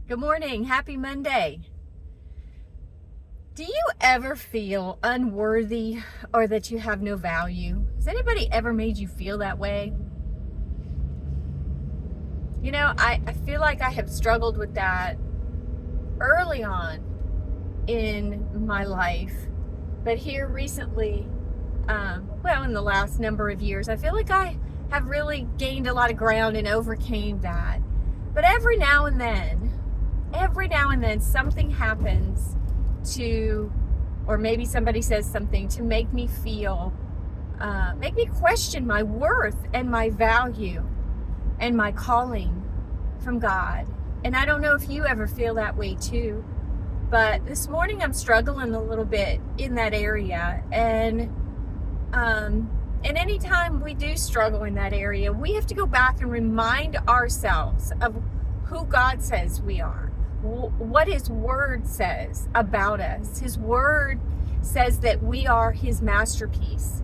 Good morning. Happy Monday. Do you ever feel unworthy or that you have no value? Has anybody ever made you feel that way? I feel like I have struggled with that early on in my life. But here recently, in the last number of years, I feel like I have really gained a lot of ground and overcame that. But every now and then something happens or maybe somebody says something to make me question my worth and my value and my calling from God. And I don't know if you ever feel that way too, but this morning I'm struggling a little bit in that area. And anytime we do struggle in that area, we have to go back and remind ourselves of who God says we are, what His Word says about us. His Word says that we are His masterpiece,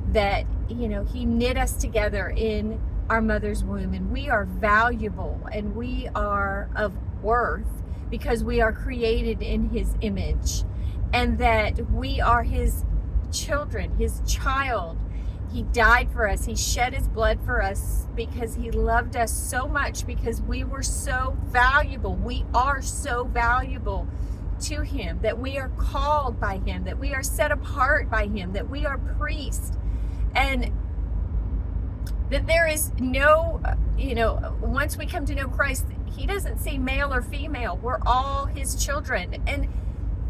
that, He knit us together in our mother's womb, and we are valuable and we are of worth because we are created in His image, and that we are His children, His child. He died for us. He shed His blood for us because He loved us so much, because we were so valuable. We are so valuable to Him, that we are called by Him, that we are set apart by Him, that we are priests, and that there is no, once we come to know Christ, He doesn't see male or female. We're all His children.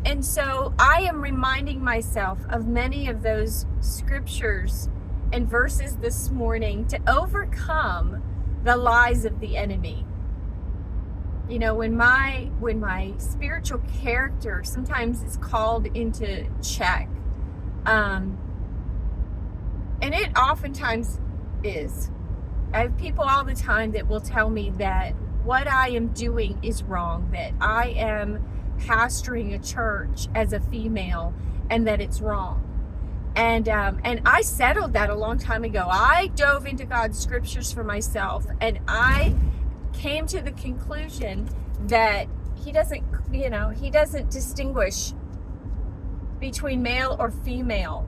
And so I am reminding myself of many of those scriptures and verses this morning to overcome the lies of the enemy. When my spiritual character sometimes is called into check, and it oftentimes is. I have people all the time that will tell me that what I am doing is wrong, that I am pastoring a church as a female and that it's wrong. And I settled that a long time ago. I dove into God's scriptures for myself, and I came to the conclusion that He doesn't distinguish between male or female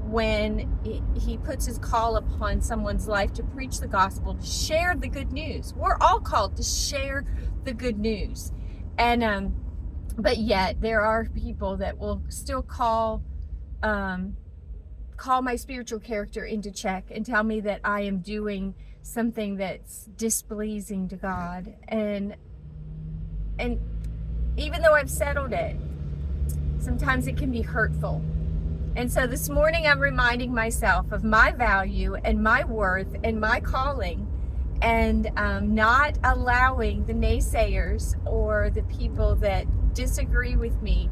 when He puts His call upon someone's life to preach the gospel, to share the good news. We're all called to share the good news. And but yet there are people that will still call my spiritual character into check and tell me that I am doing something that's displeasing to God. And even though I've settled it, sometimes it can be hurtful. And so this morning I'm reminding myself of my value and my worth and my calling, and not allowing the naysayers or the people that disagree with me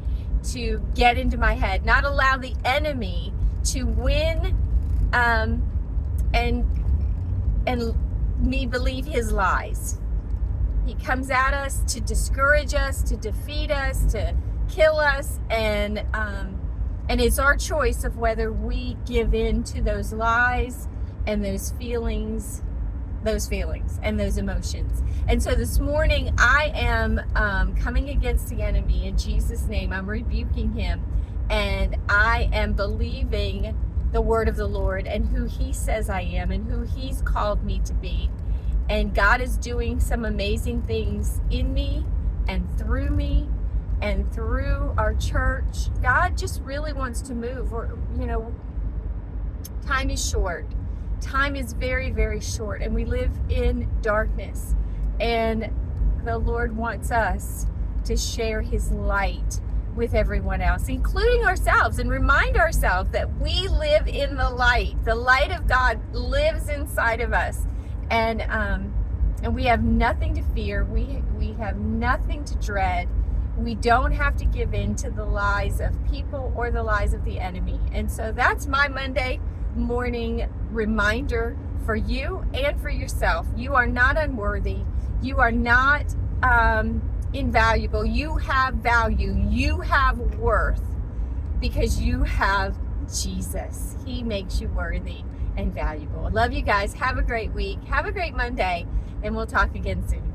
to get into my head, not allow the enemy to win and me believe his lies. He comes at us to discourage us, to defeat us, to kill us, and it's our choice of whether we give in to those lies and those feelings and those emotions. And so this morning I am coming against the enemy in Jesus' name. I'm rebuking him, and I am believing the word of the Lord and who He says I am and who He's called me to be. And God is doing some amazing things in me and through me and through our church. God just really wants to move. Time is short. Time is very, very short, and we live in darkness. And the Lord wants us to share His light with everyone else, including ourselves, and remind ourselves that we live in the light. The light of God lives inside of us, and we have nothing to fear. We have nothing to dread. We don't have to give in to the lies of people or the lies of the enemy. And so that's my Monday morning reminder for you and for yourself. You are not unworthy. You are not invaluable. You have value. You have worth because you have Jesus. He makes you worthy and valuable. I love you guys. Have a great week. Have a great Monday, and we'll talk again soon.